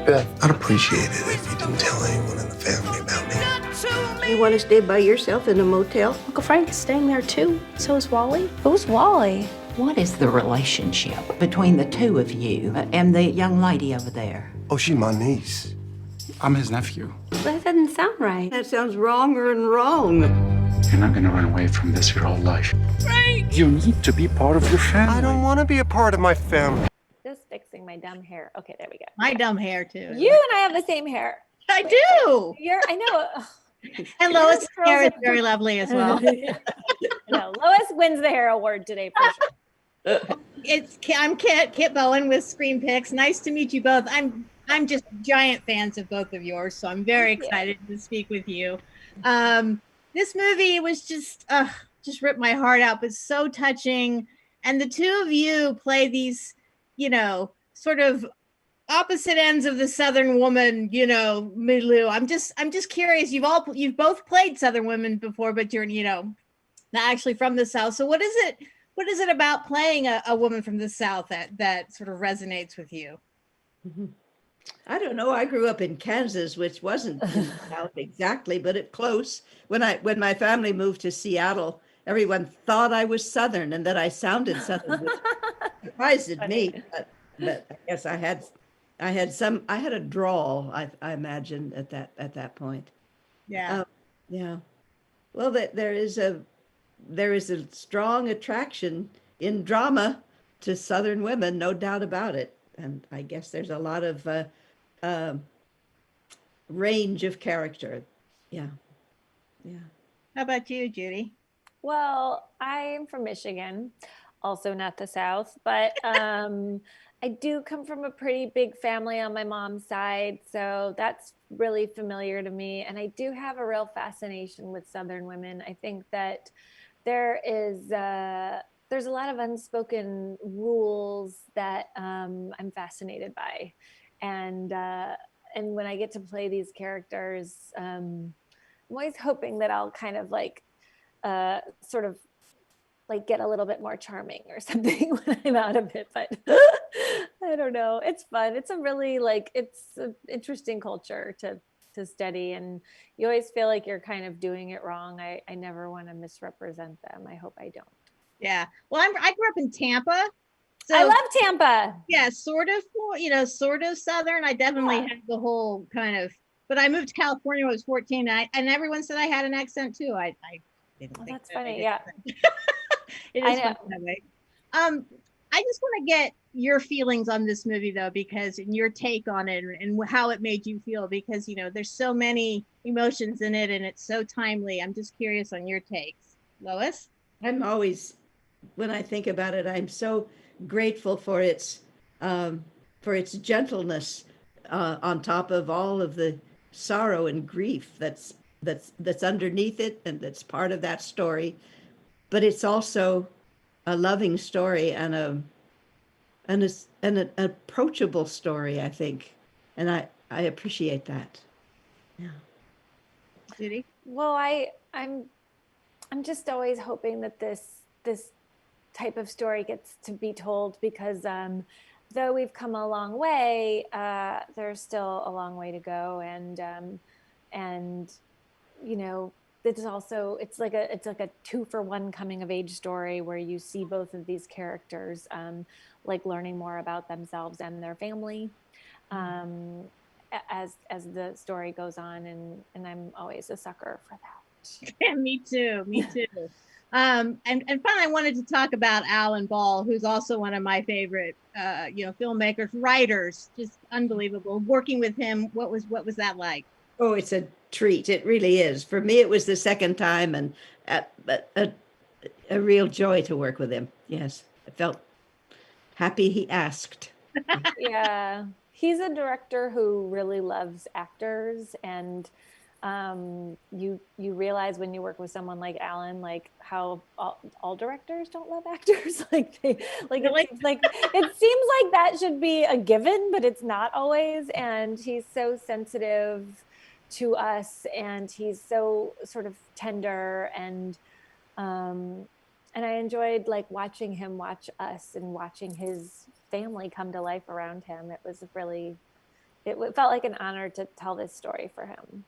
Beth, I'd appreciate it if you didn't tell anyone in the family about me. You want to stay by yourself in a motel? Uncle Frank is staying there too. So is Wally. Who's Wally? What is the relationship between the two of you and the young lady over there? Oh, she's my niece. I'm his nephew. That doesn't sound right. That sounds wronger and wrong. You're not gonna run away from this your whole life. Frank! You need to be part of your family. I don't want to be a part of my family. Just fixing my dumb hair. Okay, there we go. My dumb hair too. You and I have the same hair. I do. I know. And Lois' hair is very lovely as well. No, Lois wins the hair award today for sure. I'm Kit Bowen with ScreenPicks. Nice to meet you both. I'm just giant fans of both of yours, so I'm very excited to speak with you. This movie was just ripped my heart out, but so touching. And the two of you play these, sort of opposite ends of the Southern woman, milieu. I'm just curious. You've both played Southern women before, but you're, not actually from the South. So what is it about playing a woman from the South that sort of resonates with you? I don't know. I grew up in Kansas, which wasn't in the South exactly, but it close. When my family moved to Seattle, everyone thought I was Southern and that I sounded Southern, which surprised me. But I guess I had a drawl, I imagine at that point. Yeah. Yeah. Well, there is a strong attraction in drama to Southern women, no doubt about it. And I guess there's a lot of range of character. Yeah. How about you, Judy? Well, I'm from Michigan, also not the South, but I do come from a pretty big family on my mom's side, so that's really familiar to me. And I do have a real fascination with Southern women. I think that there's a lot of unspoken rules that I'm fascinated by, and when I get to play these characters, I'm always hoping that I'll kind of sort of get a little bit more charming or something when I'm out of it. But I don't know. It's fun. It's a really it's an interesting culture to study, and you always feel like you're kind of doing it wrong. I never want to misrepresent them. I hope I don't. Yeah. Well, I grew up in Tampa. So I love Tampa. Yeah, sort of Southern. I definitely had the whole kind of, but I moved to California when I was 14, and everyone said I had an accent too. I didn't think that's funny. Yeah. It is fun that way. I just want to get your feelings on this movie though, because and your take on it and how it made you feel, because there's so many emotions in it and it's so timely. I'm just curious on your takes. Lois? I'm always, when I think about it, I'm so grateful for its gentleness on top of all of the sorrow and grief that's underneath it, and that's part of that story. But it's also a loving story and an approachable story, I think, and I appreciate that. Yeah. Judy? Well, I'm just always hoping that this type of story gets to be told, because though we've come a long way, there's still a long way to go, and it's like a 2-for-1 coming of age story where you see both of these characters learning more about themselves and their family as the story goes on, and I'm always a sucker for that. Yeah, me too. And finally, I wanted to talk about Alan Ball, who's also one of my favorite filmmakers, writers. Just unbelievable working with him. What was that like? Oh, it's a treat. It really is. For me, it was the second time, and a real joy to work with him. Yes, I felt happy he asked. Yeah, he's a director who really loves actors, and you realize when you work with someone like Alan, how all directors don't love actors. It seems like that should be a given, but it's not always. And he's so sensitive to us, and he's so sort of tender, and I enjoyed watching him watch us and watching his family come to life around him. It was really it felt like an honor to tell this story for him.